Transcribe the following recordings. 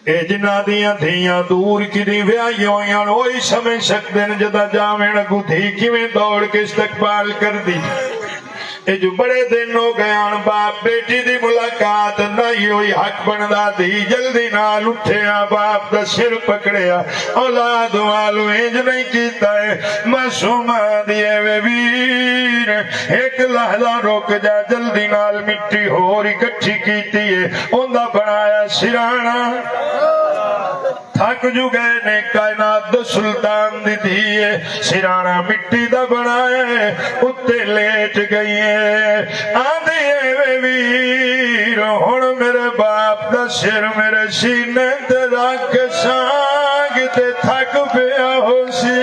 اے جنہ دیاں دھیاں دور کی دی ویائی ہویاں وہی سمجھ سکتے ہیں جدا جاویں اگوں دھی کیویں دوڑ کے استقبال کر دی اے جو بڑے دن ہو گئے ان باپ بیٹی دی ملاقات نہیں ہوئی حق بندا دی جلدی نال اٹھیا باپ دا سر پکڑیا اولاد والو انج نہیں کیتا ہے معصوم دی وے ویر ایک لحظہ رک جا جلدی نال مٹی ہور اکٹھی کیتی ہے اوندا بنایا سرانا تھک جو گئے نے کائنات دا سلطان دی دیئے سرانا مٹی دا بنائے اتے لیٹ گئی ہے آدھے وے ویر ہون میرے باپ دا سر میرے سینے تے رکھ سانگ تے تھک پیا ہو سی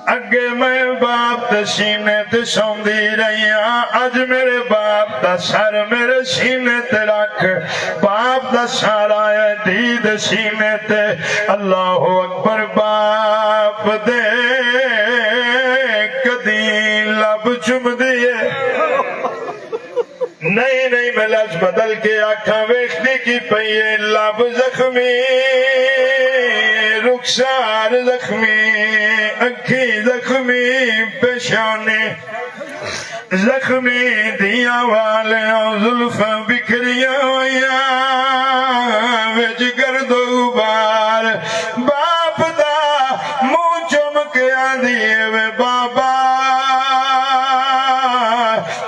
اگے میں باپ دا سینے تے سوندی رہی ہاں اج میرے باپ دا سر میرے سینے تے رکھ باپ دا سارا ہے دید سینے تے اللہ اکبر باپ دے کدی لب چم دیے نہیں میں لفظ بدل کے آنکھاں ویکھنے کی پئیے لب زخمی رخسار زخمی اکھی زخمی پیشانے زخمی دیاں والے زلفاں بکھریاں ہویاں وچ گرد و غبار باپ دا منہ چم کے آندی وے بابا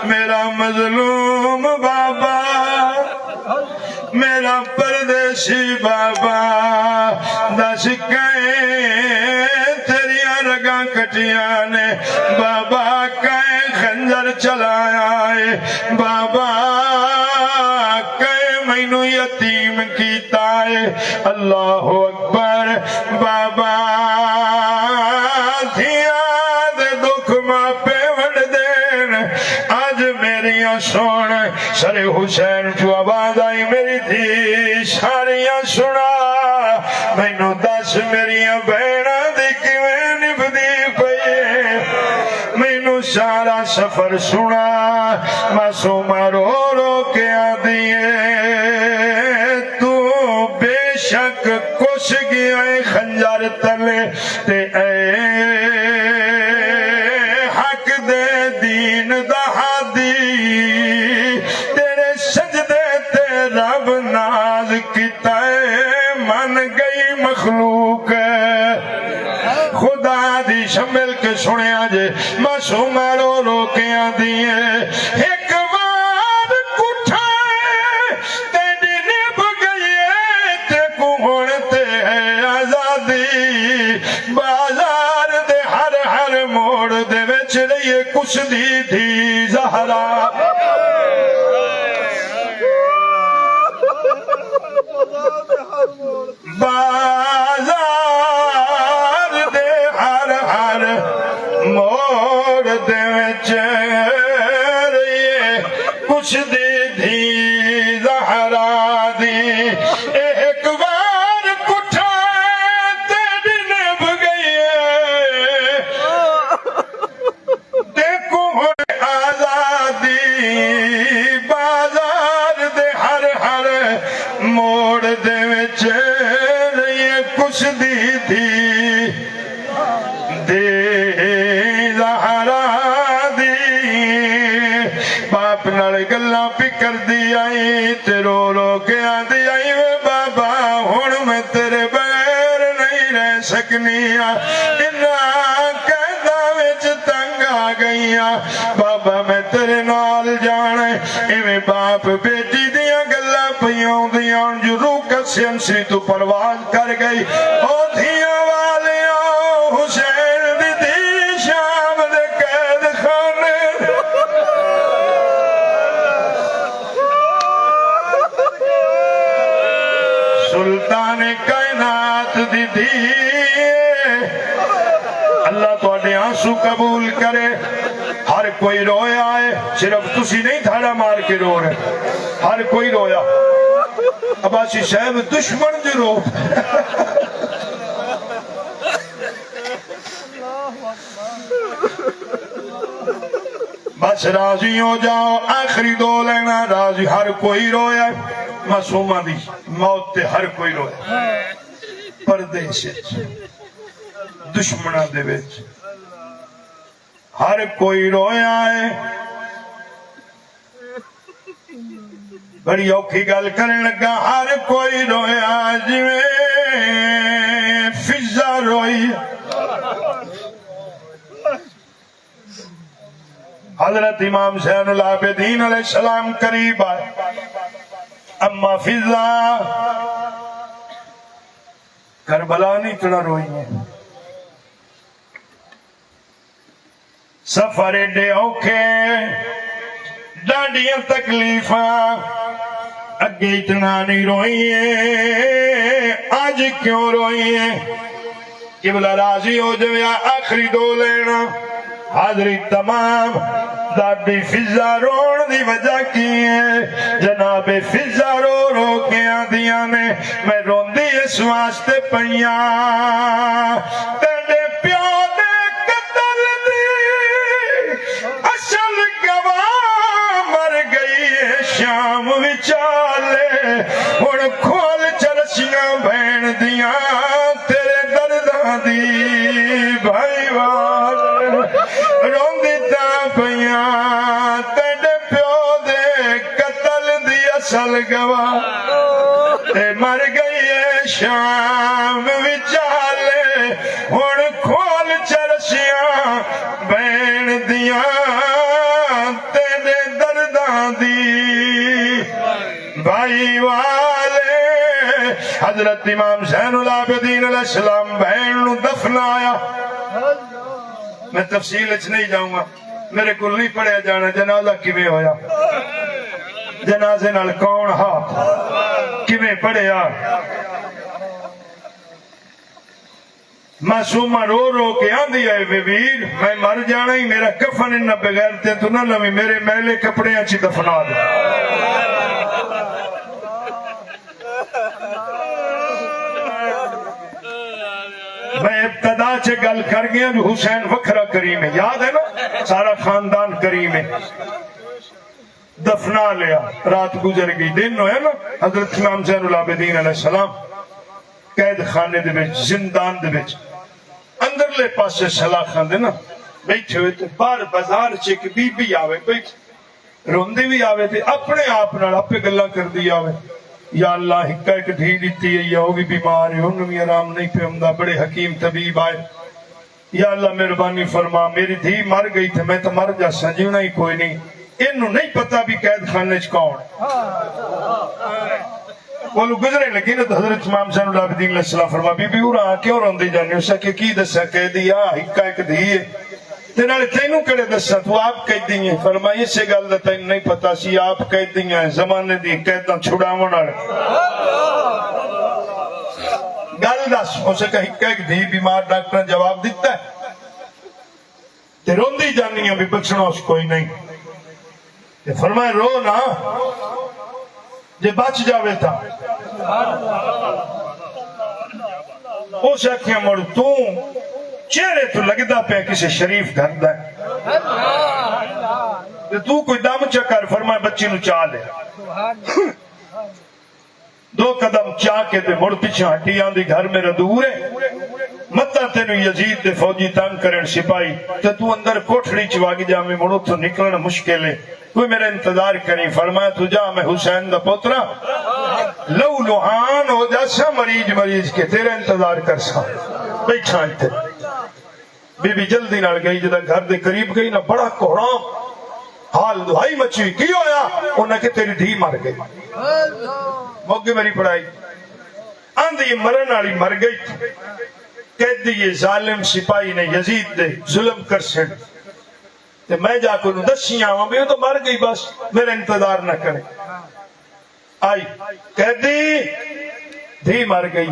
میرا مظلوم بابا میرا پردیسی بابا دس کہیں تیریاں رگاں کٹیاں نے بابا کہیں خنجر چلایا ہے بابا کہیں مینوں یتیم کیتا ہے اللہ اکبر بابا دھیاں دے دکھ ماپے وڈ دین آج میریاں سن سر حسین جو آواز آئی میری دھی ساریاں سنا مینوں دس میریاں بہناں دی کیویں نبھدی پئی مینوں سارا سفر سنا معصومہ رو رو کے آندی ہے تو بے شک کش گیا ہے خنجر تلے تے اے حق دے دین دا ہادی تیرے سجدے تے رب ناز کیتا ہے من گئی مخلوق خدا دی شمل کے سنیا جے معصوم رو رو کے آندی ہے ایک بار کٹھائے تیری نب گئی تے کہن تے ہے آزادی بازار دے ہر موڑ دے وچ رہیے کچھ دی تھی زہرا بازار دے ہر موڑ دے وچ رہیے کچھ دی تھی زہرا دی ایک بار کٹھا تیری نب گئی دیکھو آزادی بازار دے ہر موڑ دے وچ رہیے کچھ دی تھی دے زہرا دی باپ نال گلاں پکر دی آئی تے رو رو کے آندی آئی وے بابا ہن میں تیرے بغیر نہیں رہ سکنی انہاں قیداں وچ تنگ آ گئیاں بابا میں تیرے نال جانے ایویں باپ بیٹی دیاں گلاں پیاں ہوندیاں جو روح کسن سی تو پرواز کر گئی او دھیاں والیاں حسین دی دی شام دے قید خانے سلطان کائنات دی دی اللہ تواڈے آنسو قبول کرے ہر کوئی رویا ہے صرف تسی نہیں دھاڑا مار کے رو رہے ہر کوئی رویا عباسی صاحب دشمن جو رو بس راضی ہو جاؤ آخری دو لینا راضی ہر کوئی رویا معصومہ دی موت تے ہر کوئی رویا پردے سے دشمنہ دے وچ ہر کوئی رویا ہے بڑی اوکھی گل کرنے لگا ہر کوئی رویا جویں فضا روئی حضرت امام زین العابدین علیہ السلام قریب آئے اما فضا کربلا نہیں اتنا روئی ہے سفر ایڈے اوکھے ڈاڈیاں تکلیفاں اگے اتنا نہیں روئی ہے آج کیوں روئی ہے قبلہ راضی ہو جایا آخری دو لینا حاضری تمام دادی فضا رون دی وجہ کی ہے جناب فضا رو رو کے آدیاں نے میں روندی اس واسطے پئیاں تیرے پیو دے قتل دی اصل گواہ مر گئی ہے شام وچالے ہن کھول چرسیاں بہن دیاں تیرے درداں دی بھائی وال روندی تا پیاں تیرے پیو دے قتل دی اصل گواہ تے مر گئی ہے شام وچالے ہن کھول چرسیاں بہن دیاں تیرے درداں دی بھائی والے حضرت امام زین العابدین علیہ السلام بہن نو دفنایا میں تفصیل اچھ نہیں جاؤں گا میرے کو نہیں پڑھیا جانا جنازہ کیویں ہویا جنازے نال کون ہاتھ کیویں پڑھیا معصومہ رو رو کے آندھی آئے بے ویر میں مر جانا ہی میرا کفن انہا بغیر تے تو نہ لوی میرے میلے کپڑے اچھی دفنا دے میں ابتدا سے گل کر گیا جو حسین وکھرا کریم ہے یاد ہے نا سارا خاندان کریم ہے دفنا لیا رات گزر گئی دن ہویا نا حضرت امام زین العابدین علیہ السلام قید خانے دے وچ زندان دے وچ اندر لے پاسے سلاخان دے نا بیٹھے ہوئے تھے بار بازار چے کہ بی بی آوے بیٹھ روندی بھی آوے تھے اپنے آپ نال اپنے گلا کر دی آوے یا اللہ ہکا ایک دھی دیتی ہے یا وہ بھی بیمار ہے انہوں بھی آرام نہیں پہ ہمدہ بڑے حکیم طبیب آئے یا اللہ مہربانی فرما میری دھی مر گئی تھے میں تو مر جا سجیونا ہی کوئی نہیں انہوں نہیں پتا بھی قید خانے چ کون وہ لوگ گزرے لگی نا تو حضرت امام زین العابدین علیہ السلام فرما بی بی اورا کیوں روندی جانے اسے کہ کی دسا کہہ دیا ہکا ایک دھی ہے تینالے تینوں کڑے دسا تو آپ کہہ دی ہیں فرمائی سے گل دا تین نہیں پتا سی آپ کہہ دی ہیں زمانے دی کہتا چھڑا منار گل دس اسے کہیں کہ ایک دھی بیمار ڈاکٹر جواب دیتا ہے تے روندی جانی ہیں بھی بچنا اس کوئی نہیں تے فرمائے رو نا جے بچ جاوے تھا اسے کیا مڑ تو چہرے تو لگتا پہ کسی شریف گھر دا ہے تو کوئی دم چکر فرمائے بچی نو چاہ لے دو قدم چاہ کے تے مڑ پیچھے ہٹی آندھی گھر میرا دور ہے متا تینو یزید دے فوجی تنگ کرن سپاہی تے تو اندر کوٹھڑی چواگی جا میں مڑو تو نکلنا مشکل ہے کوئی میرا انتظار کریں فرمایا تو جا میں حسین دا پوترا لو لوہان ہو جاسا مریض کے تیرے انتظار کر سا بیٹھا تھے بی بی جلدی نال گئی جدا گھر دے قریب گئی نا بڑا کوڑام حال دعائی مچی کی ہویا انہاں کہ تیری دھی مر گئی موقع میری پڑھائی آندھی مرن والی مر گئی قیدی یہ ظالم سپاہی نے یزید دے ظلم کر سن تے میں جا کو دسی آواں بھی تو مر گئی بس میرا انتظار نہ کرے آئی قیدی دھی مر گئی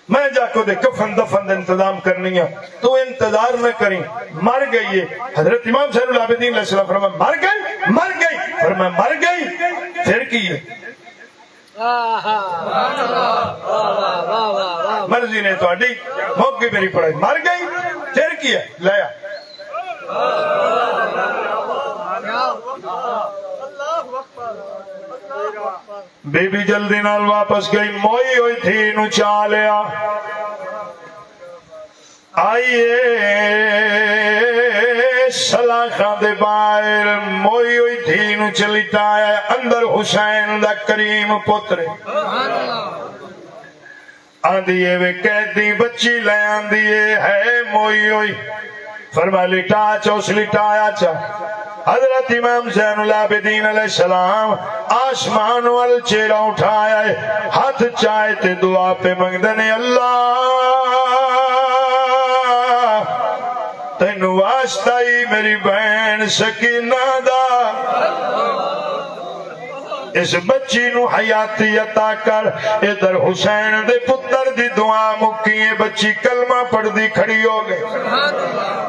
میں جا کو دے کفن دفن دے انتظام کرنی ہے تو انتظار نہ کریں مر گئی ہے حضرت امام زین العابدین علیہ السلام فرمایا مر گئی فرمایا مر گئی پھر کی ہے مرضی نے تو اڈی موقع میری پڑھائی مر گئی پھر کی ہے لیا بی بی جلدی نال واپس گئی، موئی ہوئی تھی نو چا لیا، آئیے سلاخاں دے باہر موئی ہوئی تھی نو چلیٹایا، اندر حسین دا کریم پتر آندیے وے قیدی بچی لے آندیے ہے موئی ہوئی، فرما لٹا چوس لٹایا چا، حضرت امام زین العابدین علیہ السلام آسمان وال چہرہ اٹھایا ہے، ہاتھ چاہے تے دعا پہ منگدنے اللہ تینو واسطہ ہی میری بہن سکینہ دا اس بچی نو حیاتی عطا کر۔ ادھر حسین دے پتر دی دعا مکی ہے، بچی کلمہ پڑھ دی کھڑی ہو گئی،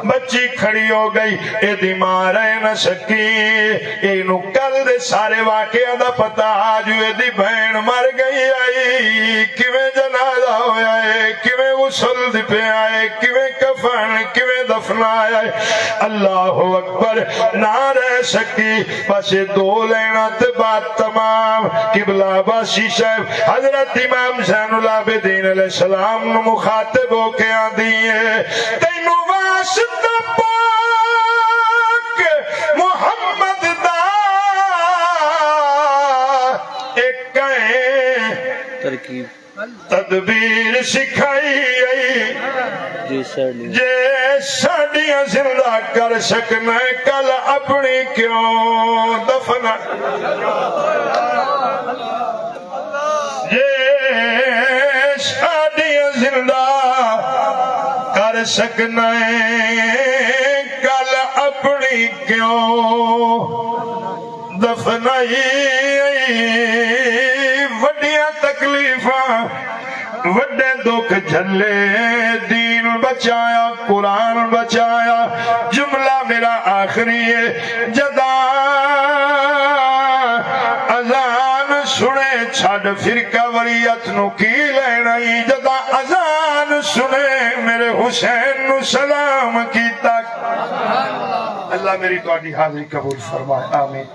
بچی کھڑی ہو گئی، اے دی ماں رہ نہ سکی، اینو کل دے سارے واقعہ دا پتہ آج اے دی بہن مر گئی آئی، کیویں جنازہ ہویا ہے، کیویں غسل دی پہ آئے، کیویں کفن، کیویں دفن آیا ہے، اللہ اکبر نہ رہ سکی، بس دو لینا تے بات تمام۔ قبلہ باسی صاحب حضرت امام زین العابدین علیہ السلام مخاطب ہو کے آندی ہے، تینو واسطہ پاک محمد دا ایک کہیں ترکیب تدبیر سکھائی جی جے ساڈیاں زندہ کر سکنا کل اپنی کیوں دفن، جے ساڈیاں زندہ کر سکنا کل اپنی کیوں دفنائی، وڈیاں تکلیفاں وڈے دکھ جھلے، دین بچایا، قرآن بچایا، جملہ میرا آخری ہے، جدا اذان سنے چھڑ فرقہ وریت نو کی لینا، جدا اذان سنے میرے حسین نو سلام کی تک۔ اللہ میری تو حاضری قبول فرمائے، آمین۔